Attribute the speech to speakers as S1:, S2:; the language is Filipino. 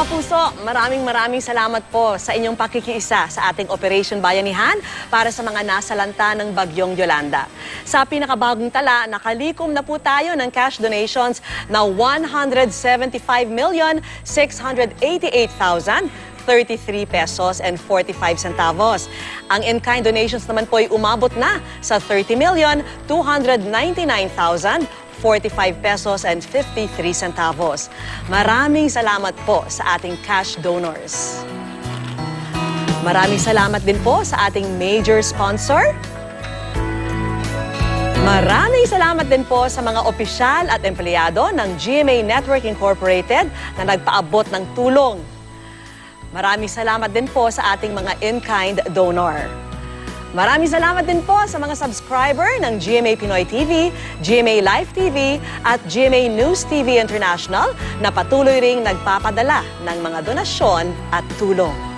S1: Kapuso, maraming salamat po sa inyong pakikiisa sa ating Operation Bayanihan para sa mga nasalanta ng Bagyong Yolanda. Sa pinakabagong tala, nakalikom na po tayo ng cash donations na 175,688,033 pesos and 45 centavos. Ang in-kind donations naman po ay umabot na sa 30,299,045 pesos and 53 centavos. Maraming salamat po sa ating cash donors. Maraming salamat din po sa ating major sponsor. Maraming salamat din po sa mga opisyal at empleyado ng GMA Network Incorporated na nagpaabot ng tulong. Maraming salamat din po sa ating mga in-kind donor. Maraming salamat din po sa mga subscriber ng GMA Pinoy TV, GMA Live TV at GMA News TV International na patuloy ring nagpapadala ng mga donasyon at tulong.